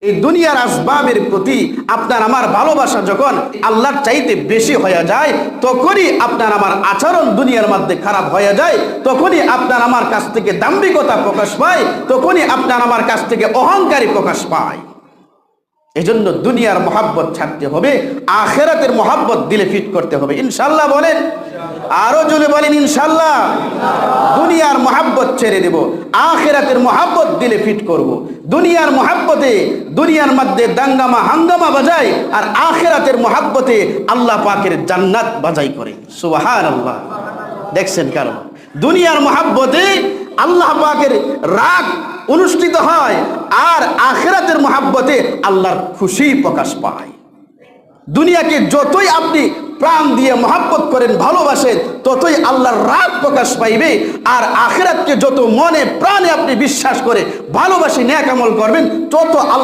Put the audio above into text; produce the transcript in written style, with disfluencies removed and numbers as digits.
এই দুনিয়ার আসবাবের প্রতি আপনার আমার ভালোবাসা যখন আল্লাহর চাইতে বেশি হয়ে যায়, তখনই আপনার আমার আচরণ দুনিয়ার মধ্যে খারাপ হয়ে যায়, তখনই আপনার আমার কাছ থেকে দাম্ভিকতা প্রকাশ পায়, তখনই আপনার আমার কাছ থেকে অহংকারী প্রকাশ পায়। এজন্য দুনিয়ার মহাব্বত ছাড়তে হবে, আখেরাতের মহাব্বত দিলে ফিট করতে হবে। ইনশাল্লাহ বলেন, আরো জোরে বলেন ইনশাল্লাহ। দুনিয়ার মহাব্বত ছেড়ে দেব, আখেরাতের মহাব্বত দিলে ফিট করব। দুনিয়ার মহাব্বতে দুনিয়ার মধ্যে দাঙ্গামা হাঙ্গামা বাজায়, আর আখেরাতের মহাব্বতে আল্লাহ পাকের জান্নাত বাজাই করে। সুবহানাল্লাহ। দেখছেন, কারণ দুনিয়ার মহাব্বতে আল্লাহ পাকের রাগ অনুষ্ঠিত হয়, আর আখেরাতের মহাব্বতে আল্লাহর খুশি প্রকাশ পায়। দুনিয়াকে যতই আপনি প্রাণ দিয়ে মহাব্বত করেন, ভালোবাসেন, ততই আল্লাহর রাগ প্রকাশ পাইবে। আর আখিরাতকে যত মনে প্রাণে আপনি বিশ্বাস করে ভালোবাসি নেক আমল করবেন, তত আল্লাহ